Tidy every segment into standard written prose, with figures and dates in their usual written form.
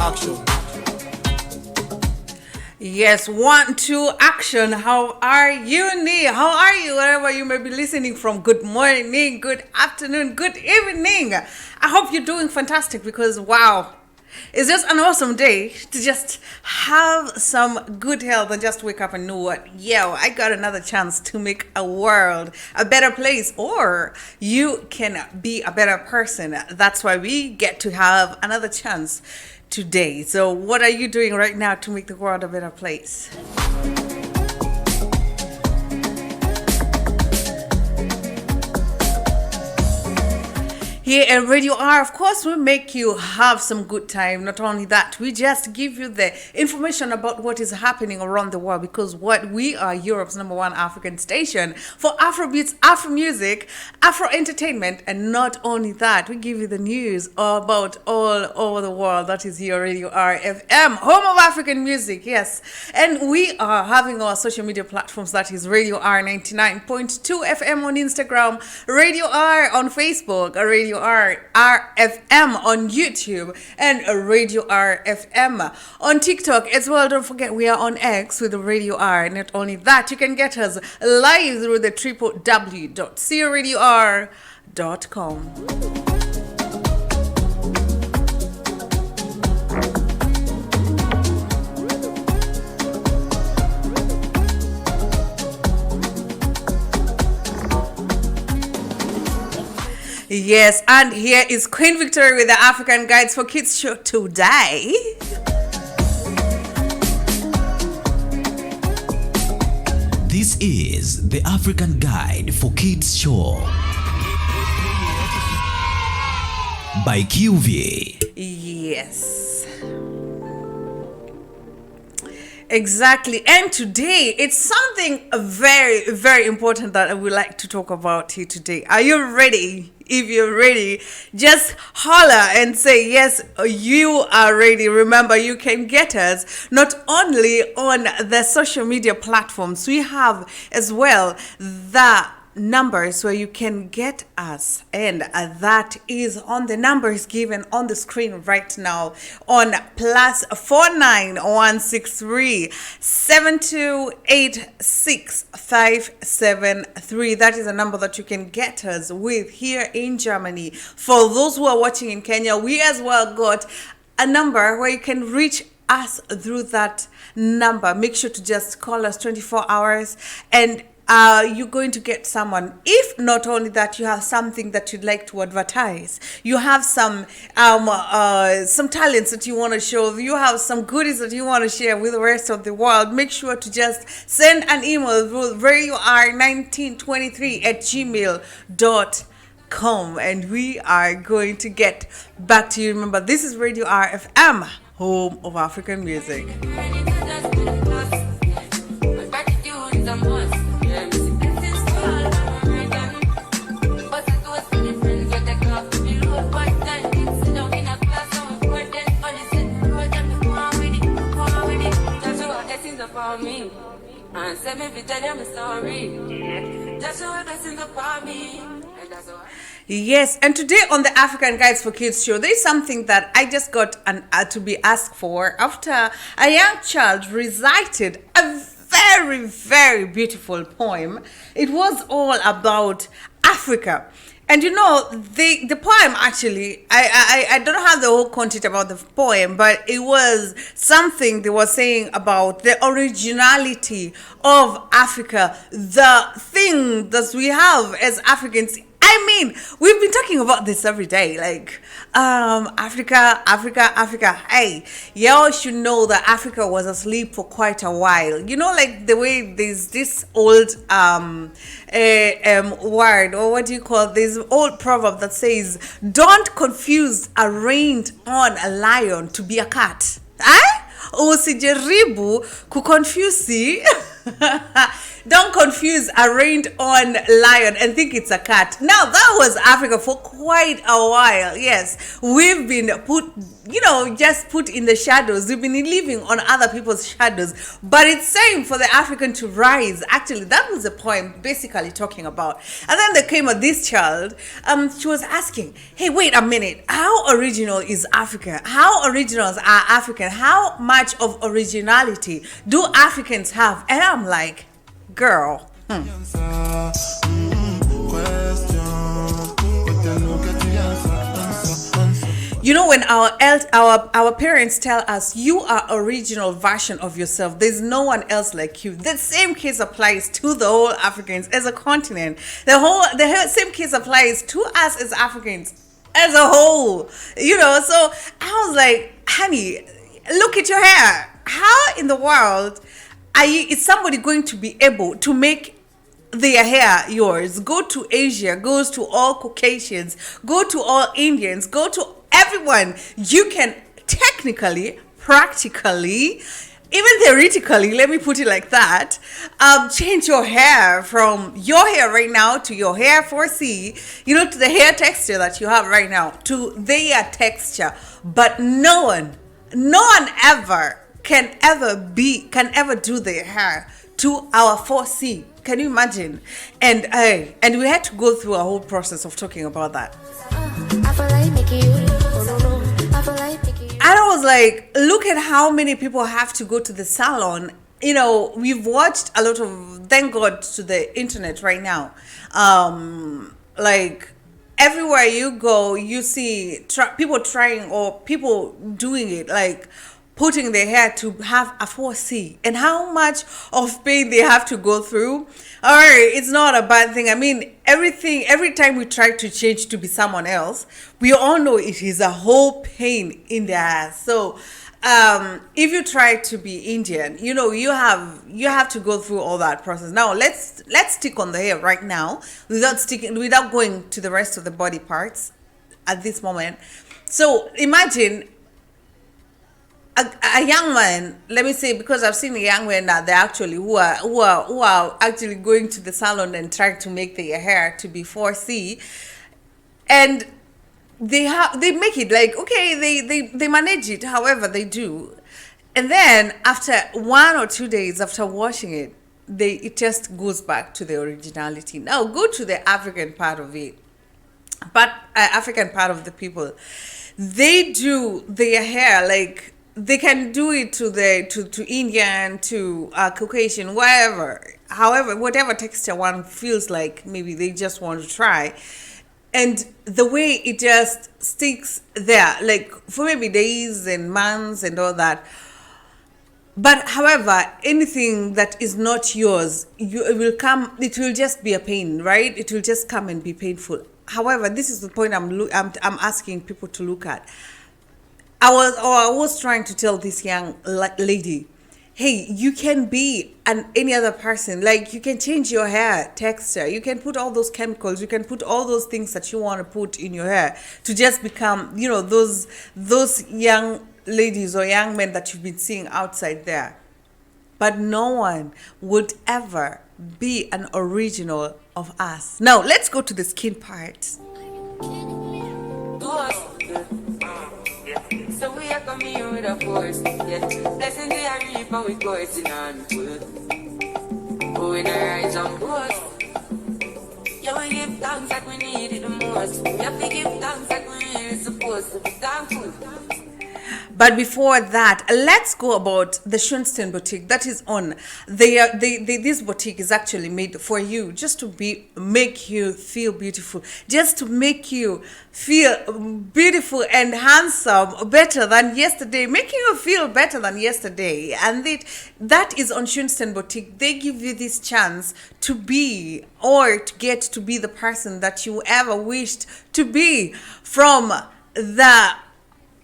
action. Yes, 1, 2, action. How are you, Nee? How are you? Wherever you may be listening from. Good morning, good afternoon, good evening. I hope you're doing fantastic because, wow, it's just an awesome day to just have some good health and just wake up and know what, yo, I got another chance to make a world a better place, or you can be a better person. That's why we get to have another chance today. So what are you doing right now to make the world a better place? Here at Radio R, of course, we make you have some good time. Not only that, we just give you the information about what is happening around the world, because what we are Europe's #1 African station for Afrobeats, Afromusic, Afro entertainment, and not only that, we give you the news about all over the world. That is here Radio RFM, home of African music, yes. And we are having our social media platforms. That is Radio R 99.2 FM on Instagram, Radio R on Facebook, Radio R RFM on YouTube, and Radio RFM on TikTok as well. Don't forget, we are on X with Radio R. Not only that, you can get us live through the www.cradior.com. Yes, and here is Queen Victoria with the African Guides for Kids show today. This is the African Guide for Kids show by QV. Yes. Exactly. And today, it's something very, very important that I would like to talk about here today. Are you ready? If you're ready, just holler and say, yes, you are ready. Remember, you can get us not only on the social media platforms, we have as well the numbers where you can get us, and that is on the numbers given on the screen right now on +49163 7286573. That is a number that you can get us with here in Germany. For those who are watching in Kenya, we as well got a number where you can reach us through that number. Make sure to just call us 24 hours and you're going to get someone. If not only that, you have something that you'd like to advertise, you have some talents that you want to show, you have some goodies that you want to share with the rest of the world, make sure to just send an email through radior1923@gmail.com, and we are going to get back to you. Remember, this is Radio RFM, home of African music. Yes, and today on the African Guides for Kids show, there is something that I just got to be asked for after a young child recited a very, very beautiful poem. It was all about Africa. And you know, the poem actually, I don't have the whole content about the poem, but it was something they were saying about the originality of Africa, the thing that we have as Africans. I mean, we've been talking about this every day, like Africa. Hey, y'all should know that Africa was asleep for quite a while. You know, like the way there's this old word, or what do you call this old proverb that says, "Don't confuse a reined on a lion to be a cat." Usijaribu kuconfuse Don't confuse a reined-on lion and think it's a cat. Now, that was Africa for quite a while. Yes, we've been just put in the shadows. We've been living on other people's shadows. But it's time for the African to rise. Actually, that was the poem basically talking about. And then there came this child. She was asking, hey, wait a minute. How original is Africa? How originals are African? How much of originality do Africans have? And I'm like, girl. You know, when our parents tell us you are original version of yourself, there's no one else like you. The same case applies to the whole Africans as a continent. The same case applies to us as Africans as a whole. So I was like, honey, look at your hair. How in the world is somebody going to be able to make their hair yours? Go to Asia, goes to all Caucasians, go to all Indians, go to everyone. You can technically, practically, even theoretically, let me put it like that, change your hair from your hair right now to your hair 4C, to the hair texture that you have right now, to their texture. But no one ever can ever do their hair to our 4C. Can you imagine? And we had to go through a whole process of talking about that. And I was like, look at how many people have to go to the salon. We've watched a lot of, thank God to the internet right now. Like everywhere you go, you see people trying or people doing it, like putting their hair to have a 4C, and how much of pain they have to go through. All right, it's not a bad thing. I mean, every time we try to change to be someone else, we all know it is a whole pain in the ass. So if you try to be Indian, you have to go through all that process. Now let's stick on the hair right now without going to the rest of the body parts at this moment. So imagine a young man, let me say, because I've seen a young man that they actually who are actually going to the salon and trying to make their hair to be 4C, and they make it like, okay, they manage it however they do, and then after 1 or 2 days after washing it, it just goes back to the originality. Now go to the African part of it, but African part of the people, they do their hair like they can do it to Indian, to Caucasian, whatever texture one feels like maybe they just want to try. And the way it just sticks there, like for maybe days and months and all that. But however, anything that is not yours, it will just be a pain, right? It will just come and be painful. However, this is the point I'm asking people to look at. I was trying to tell this young lady, hey, you can be any other person. Like, you can change your hair texture. You can put all those chemicals. You can put all those things that you want to put in your hair to just become, those young ladies or young men that you've been seeing outside there. But no one would ever be an original of us. Now, let's go to the skin part. So we are coming here with a force, yeah. Blessing the reaper with coursing on foot. Oh, we rise on board. Yeah, we give thanks like we need it the most. We have to give thanks like we really supposed to be thankful. But before that, let's go about the Schoenstein boutique that is on. This boutique is actually made for you, just to make you feel beautiful, just to make you feel beautiful and handsome, better than yesterday, making you feel better than yesterday. And that is on Schoenstein boutique. They give you this chance to be, or to get to be, the person that you ever wished to be, from the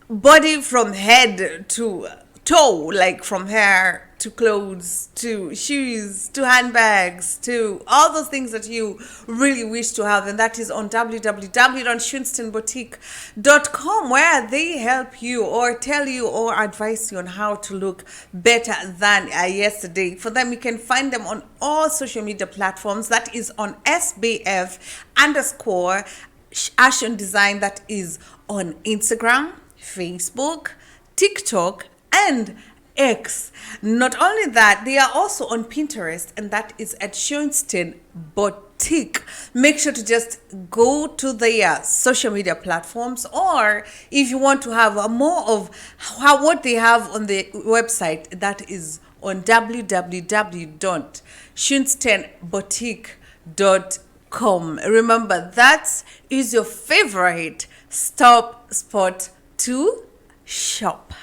body, from head to toe, like from hair to clothes to shoes to handbags to all those things that you really wish to have, and that is on www.shunstonboutique.com, where they help you or tell you or advise you on how to look better than yesterday. For them, you can find them on all social media platforms. That is on SBF_Ashon Design. That is on Instagram, Facebook, TikTok, and X. Not only that, they are also on Pinterest, and that is at Shunston Boutique. Make sure to just go to their social media platforms, or if you want to have more of what they have on the website, that is on www.shunstonboutique.com. Remember, that is your favorite stop spot to shop.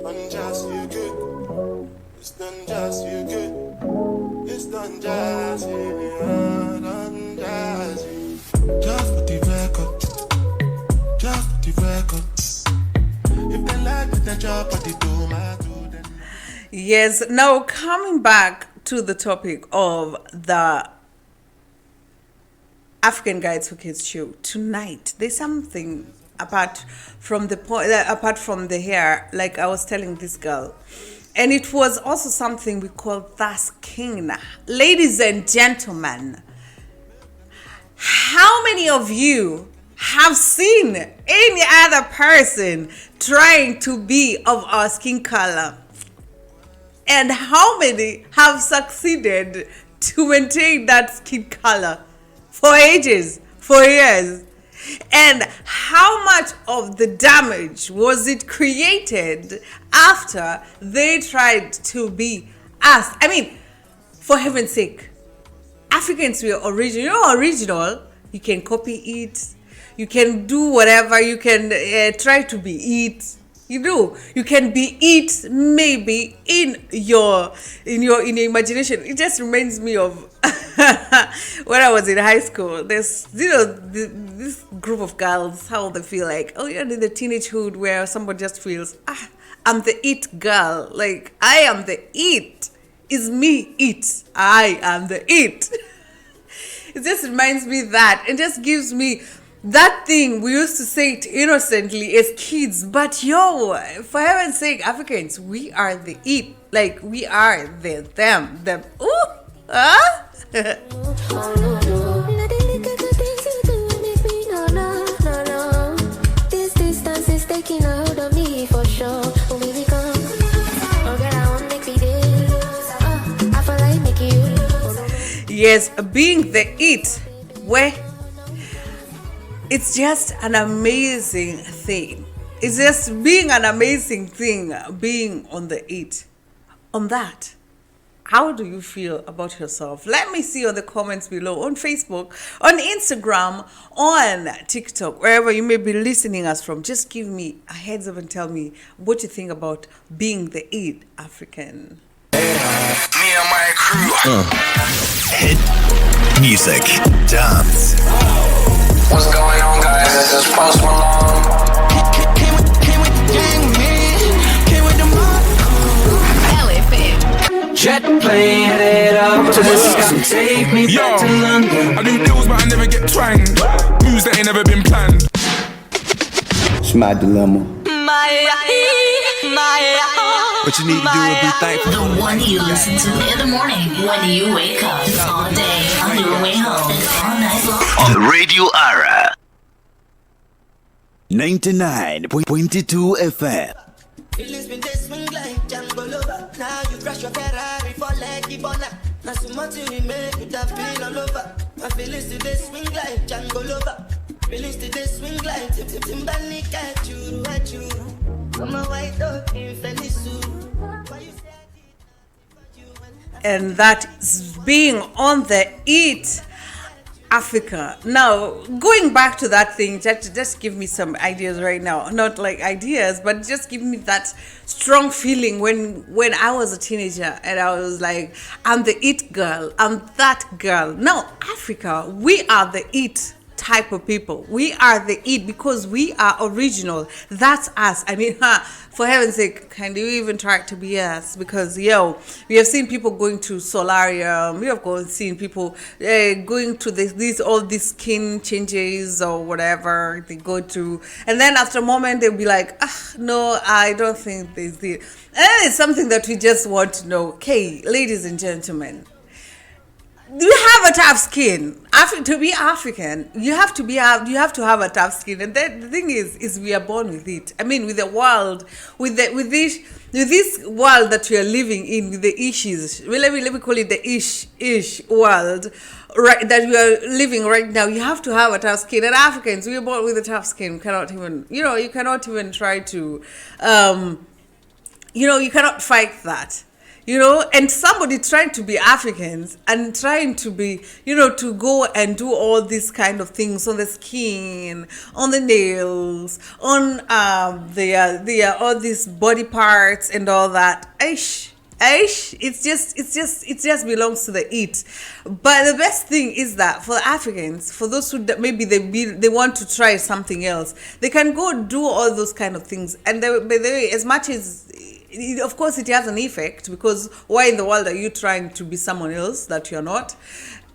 Unjust, you good. It's done just you good. It's done just you. Unjust you. Just put the record. Just put the record. If they like the job, but they do my do then. Yes, now coming back to the topic of the African Guides for Kids show tonight, there's something apart from the hair, like I was telling this girl, and it was also something we call Thus King. Ladies and gentlemen, how many of you have seen any other person trying to be of our skin color? And how many have succeeded to maintain that skin color for ages, for years? And how much of the damage was it created after they tried to be us? I mean, for heaven's sake, Africans were original. You're original. You can copy it. You can do whatever. You can try to be it. You can be it maybe in your imagination. It just reminds me of when I was in high school. There's this group of girls, how they feel like, oh, you're in the teenagehood where somebody just feels, I'm the it girl, like I am the it, is me it, I am the it. It just reminds me that, it just gives me that thing. We used to say it innocently as kids, but for heaven's sake, Africans, we are the it. Like, we are the them. Ooh, huh? This distance is taking a hold of me for sure. Baby, come. Oh, girl, I want to make me this. I feel like making you. Yes, being the it, where it's just an amazing thing. It's just being an amazing thing, being on the it. On that, how do you feel about yourself? Let me see on the comments below, on Facebook, on Instagram, on TikTok, wherever you may be listening us from. Just give me a heads up and tell me what you think about being the it African. Me and my crew. Hit music, dance. What's going on, guys? This is Post Malone. Came with the gang, man. Came with the mob. RFM. Jet plane headed up to the sky. Take me back to London. I do deals, but I never get twanged. Moves that ain't never been planned. It's my dilemma. What you need to do is be thankful. The one you listen to in the morning, when you wake up, all day, on your way home, and all night long. On Radio ARA 99.22 FM. Feelings been this swing like Django Lover. Now you crash your Ferrari for like Ibona. Now so much you make with that feel all over. My feelings today swing like Django Lover. Feelings today swing like Timberlake at you. I'm a white dog in Fenisu. And that is being on the it Africa. Now, going back to that thing, just give me some ideas right now. Not like ideas, but just give me that strong feeling when I was a teenager and I was like, I'm the it girl, I'm that girl. No, Africa, we are the it type of people. We are the it because we are original. That's us. I mean, for heaven's sake, can you even try to be us? Because, we have seen people going to solarium. We have seen people going to all these skin changes or whatever they go to. And then after a moment, they'll be like, no, I don't think there's this. And it's something that we just want to know. Okay, ladies and gentlemen, you have a tough skin. To be African, you have to have a tough skin, and the thing is we are born with it. I mean, with the world, with this world that we are living in, with the issues. Let me call it the ish world, right? That we are living right now. You have to have a tough skin, and Africans, we are born with a tough skin. You cannot even try to, you cannot fight that. And somebody trying to be Africans and trying to be, to go and do all these kind of things on the skin, on the nails, on all these body parts and all that. It just belongs to the it. But the best thing is that for the Africans, for those who maybe they want to try something else, they can go do all those kind of things. And by the way, as much as of course it has an effect, because why in the world are you trying to be someone else that you're not?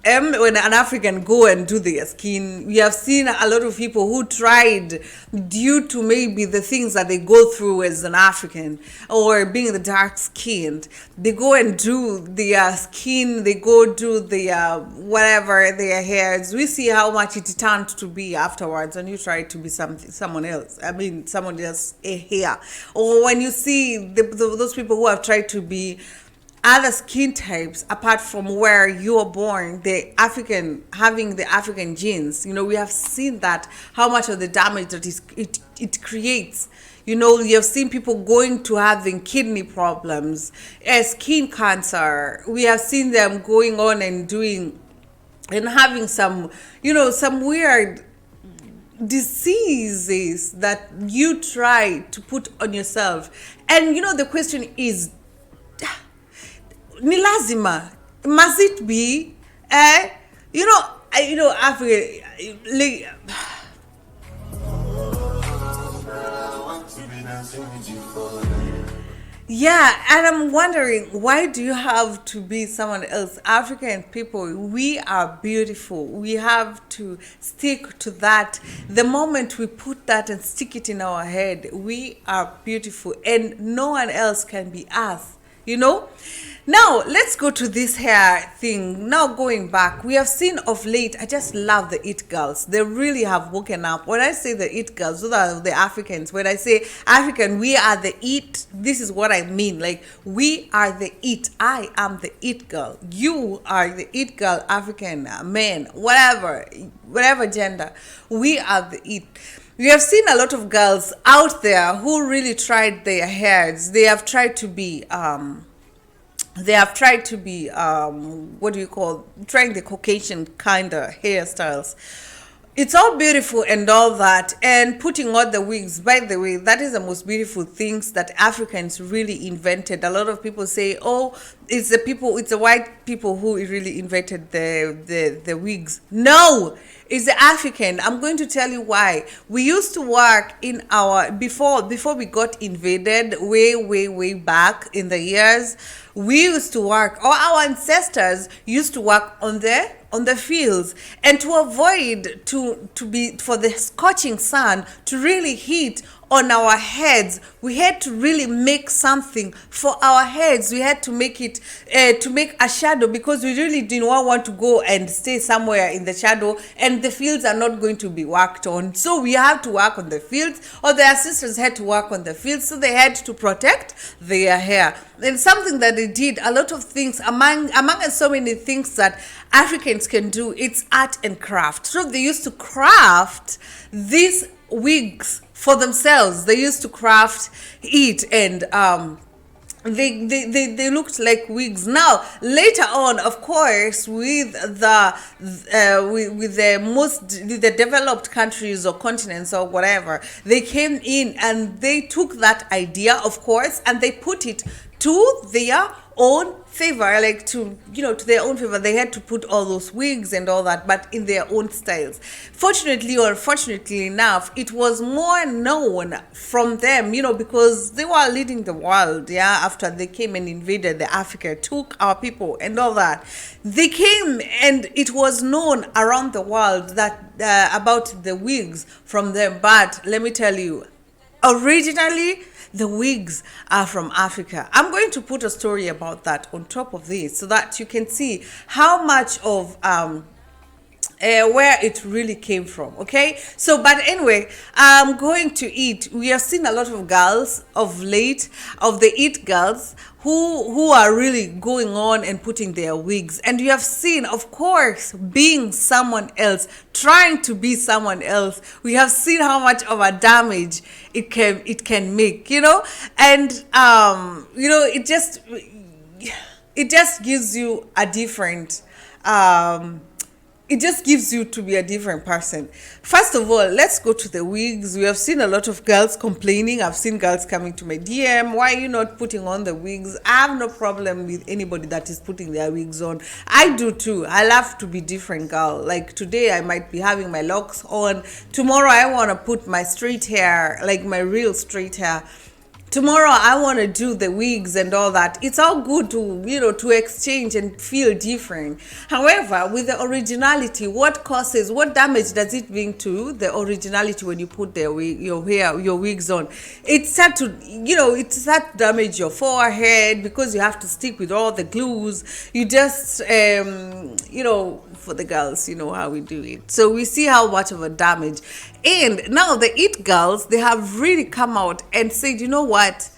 When an African go and do their skin, we have seen a lot of people who tried, due to maybe the things that they go through as an African or being the dark skinned, they go and do their skin, they go do their whatever, their hairs. We see how much it turned to be afterwards when you try to be someone else. I mean, someone else's hair. Or when you see those people who have tried to be other skin types apart from where you were born, having the African genes, we have seen that, how much of the damage that it creates. You have seen people going to having kidney problems, skin cancer. We have seen them going on and doing and having some weird diseases that you try to put on yourself. And the question is, ni lazima, must it be Africa, like, and I'm wondering, why do you have to be someone else? African people, we are beautiful. We have to stick to that. The moment we put that and stick it in our head, we are beautiful, and no one else can be us. Now let's go to this hair thing. Now going back, we have seen of late, I just love the it girls. They really have woken up. When I say the it girls, those are the Africans. When I say African, we are the it, this is what I mean. Like, we are the it. I am the it girl. You are the it girl, African man, whatever gender. We are the it. We have seen a lot of girls out there who really tried their hairs. They have tried to be trying the Caucasian kind of hairstyles. It's all beautiful and all that, and putting on the wigs. By the way, that is the most beautiful things that Africans really invented. A lot of people say, it's the white people who really invented the wigs. No, it's the African. I'm going to tell you why. We used to work in before we got invaded way back in the years. We used to work, or our ancestors used to work on the fields, and to avoid for the scorching sun to really hit on our heads, we had to really make something for our heads. We had to make it to make a shadow, because we really didn't want to go and stay somewhere in the shadow, and the fields are not going to be worked on. So we have to work on the fields, or their sisters had to work on the fields, so they had to protect their hair. And something that they did, a lot of things, among so many things that Africans can do, it's art and craft. So they used to craft these wigs for themselves. They used to craft it, and they looked like wigs. Now later on, of course, with the developed countries or continents or whatever, they came in and they took that idea, of course, and they put it to their own favor, like to their own favor, they had to put all those wigs and all that, but in their own styles. Fortunately or unfortunately enough, it was more known from them, because they were leading the world, after they came and invaded the Africa, took our people and all that. They came and it was known around the world that about the wigs from them. But let me tell you, originally, the wigs are from Africa. I'm going to put a story about that on top of this so that you can see how much of where it really came from. Okay, so but anyway, I'm going to eat. We have seen a lot of girls of late, of the it girls, who are really going on and putting their wigs, and you have seen, of course, being someone else, trying to be someone else. We have seen how much of a damage it can make, and it just gives you a different it just gives you to be a different person. First of all, let's go to the wigs. We have seen a lot of girls complaining. I've seen girls coming to my DM, why are you not putting on the wigs? I have no problem with anybody that is putting their wigs on. I do too. I love to be different, girl. Like today I might be having my locks on. Tomorrow I want to put my straight hair, like my real straight hair. Tomorrow I want to do the wigs and all that. It's all good to exchange and feel different. However, with the originality, what damage does it bring to the originality when you put your wigs on? It start to damage your forehead because you have to stick with all the glues. You just for the girls, you know how we do it. So we see how much of a damage. And now the it girls, they have really come out and said, you know what?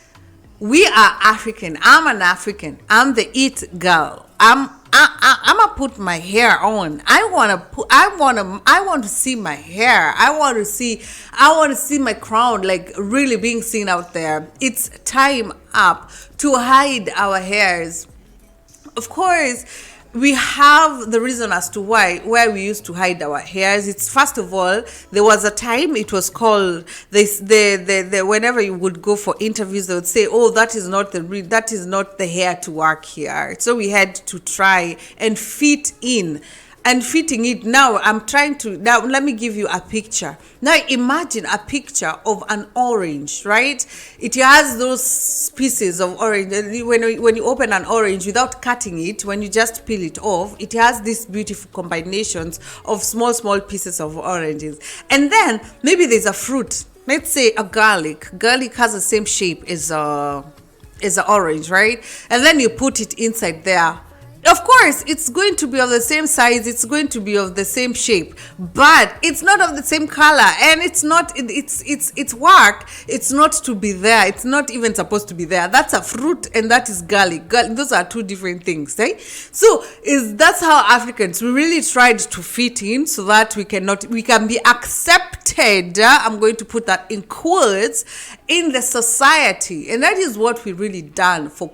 We are African. I'm an African. I'm the it girl. I'm gonna put my hair on. I want to see my hair. I want to see my crown, like really being seen out there. It's time up to hide our hairs. Of course, we have the reason as to why we used to hide our hairs. It's first of all, there was a time it was called this the whenever you would go for interviews, they would say, oh, that is not the hair to work here. So we had to try and fit in. And fitting it now, let me give you a picture. Now imagine a picture of an orange, right? It has those pieces of orange. When you open an orange without cutting it, when you just peel it off, it has these beautiful combinations of small pieces of oranges. And then maybe there's a fruit. Let's say a garlic. Garlic has the same shape as an orange, right? And then you put it inside there. Of course, it's going to be of the same size, it's going to be of the same shape, but it's not of the same color, and it's work. It's not to be there. It's not even supposed to be there. That's a fruit, and that is garlic. Those are two different things, right? So that's how Africans, we really tried to fit in so that we can be accepted. I'm going to put that in quotes, in the society, and that is what we really done for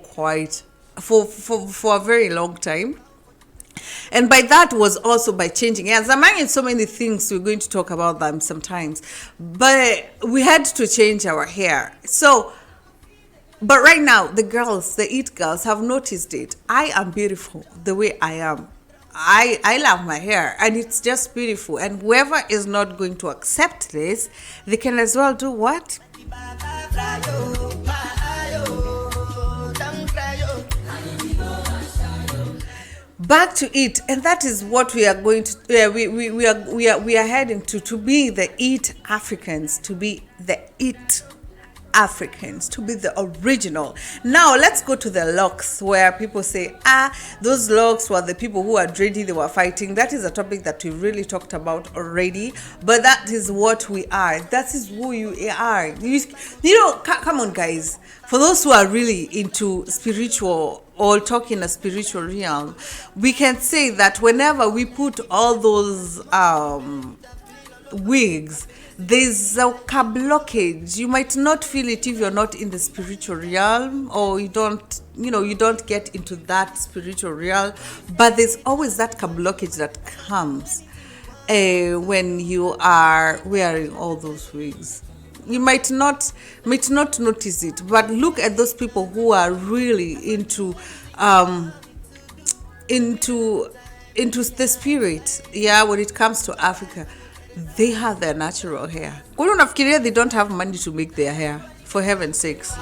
a very long time. And by that was also by changing hairs. Among so many things, we're going to talk about them sometimes, but we had to change our hair. So but right now, the it girls have noticed it. I am beautiful the way I am. I love my hair, and it's just beautiful, and whoever is not going to accept this, they can as well do what? Back to it, and that is what we are going to. We are heading to be the it Africans, to be the it Africans, to be the original. Now let's go to the locks, where people say, those locks were the people who are dready, they were fighting. That is a topic that we really talked about already, but that is what we are. That is who you are. Come on, guys. For those who are really into spiritual or talking a spiritual realm, we can say that whenever we put all those wigs, there's a blockage. You might not feel it if you're not in the spiritual realm, or you don't get into that spiritual realm, but there's always that blockage that comes when you are wearing all those wigs. you might not notice it, but look at those people who are really into the spirit, when it comes to Africa. They have their natural hair. They don't have money to make their hair, for heaven's sakes.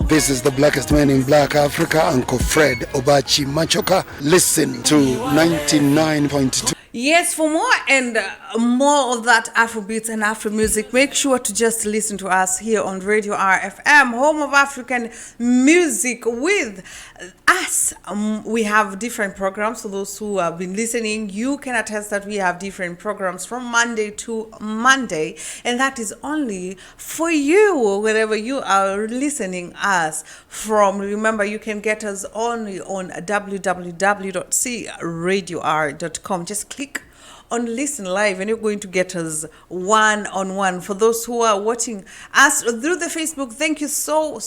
This is the blackest man in Black Africa, Uncle Fred Obachi Machoka. Listen to 99.2. Yes, for more and more of that Afrobeats and Afro music, make sure to just listen to us here on Radio RFM, home of African music. With us, we have different programs. For those who have been listening, you can attest that we have different programs from Monday to Monday, and that is only for you, wherever you are listening us from. Remember, you can get us only on www.cradior.com. Just click on listen live and you're going to get us one-on-one. For those who are watching us through the Facebook, thank you so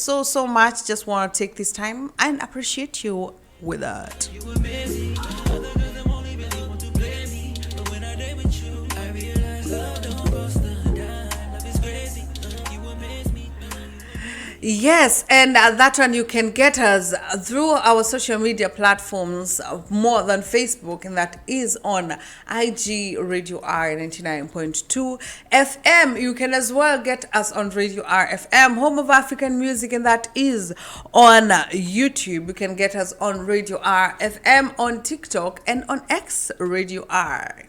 much. Just want to take this time and appreciate you with that. Yes, and that one you can get us through our social media platforms more than Facebook, and that is on IG Radio R 99.2 FM. You can as well get us on Radio RFM, home of African music, and that is on YouTube. You can get us on Radio RFM on TikTok and on X Radio R.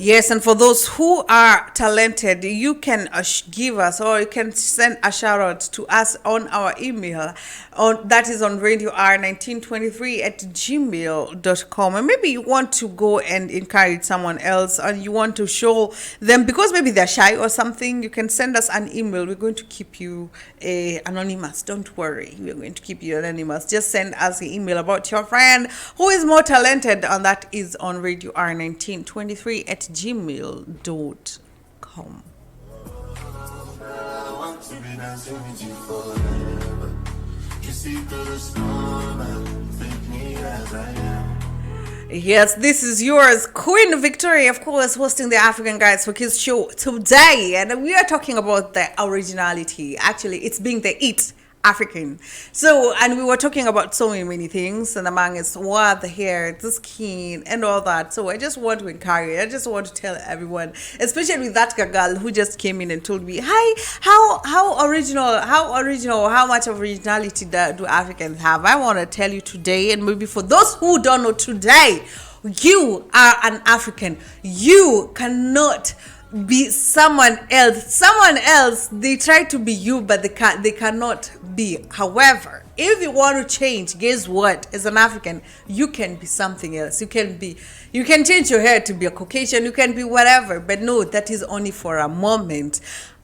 Yes, and for those who are talented, you can give us, or you can send a shout out to us on our email. That is on radior1923@gmail.com. And maybe you want to go and encourage someone else, and you want to show them, because maybe they're shy or something, you can send us an email. We're going to keep you anonymous. Don't worry, we're going to keep you anonymous. Just send us an email about your friend who is more talented, and that is on radior1923@gmail.com. Yes, this is yours, Queen Victoria, of course, hosting the African Guides for Kids show today, and we are talking about the originality. Actually, it's being the it African. So, and we were talking about so many things, and among us, what the hair, the skin, and all that. So I just want to encourage, I just want to tell everyone, especially that girl who just came in and told me, hi, how original, how much of originality do Africans have? I want to tell you today, and maybe for those who don't know today, you are an African. You cannot be someone else. They try to be you, but they cannot be. However, if you want to change, guess what? As an African, you can be something else. You can change your hair to be a Caucasian, you can be whatever, but no, that is only for a moment.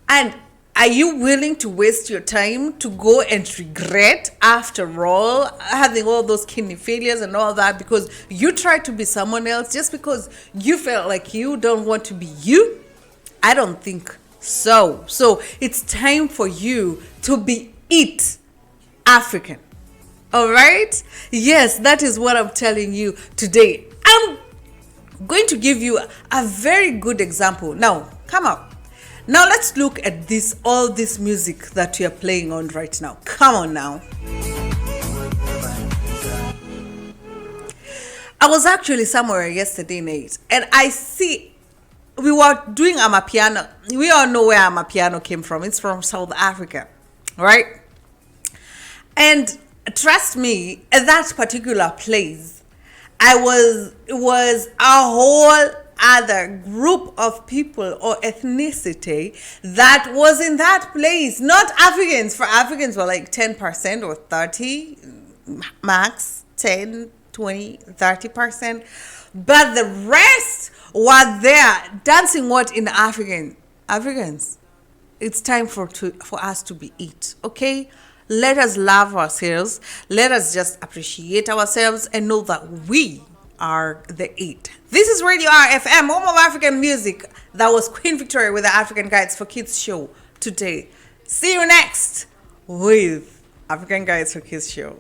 And are you willing to waste your time to go and regret, after all, having all those kidney failures and all that, because you tried to be someone else just because you felt like you don't want to be you? I don't think so. So it's time for you to be it African. All right? Yes, that is what I'm telling you today. I'm going to give you a very good example. Now, come on. Now let's look at all this music that we are playing on right now. Come on now. I was actually somewhere yesterday night, and I see we were doing Amapiano. We all know where Amapiano came from. It's from South Africa, right? And trust me, at that particular place, it was a whole other group of people or ethnicity that was in that place. Not Africans. For Africans were like 10% or 30, max 10, 20, 30%. But the rest were there dancing what in Africans. It's time for us to be it, okay? Let us love ourselves. Let us just appreciate ourselves and know that we are the it. This is Radio RFM, home of African music. That was Queen Victoria with the African Guides for Kids show today. See you next with African Guides for Kids show.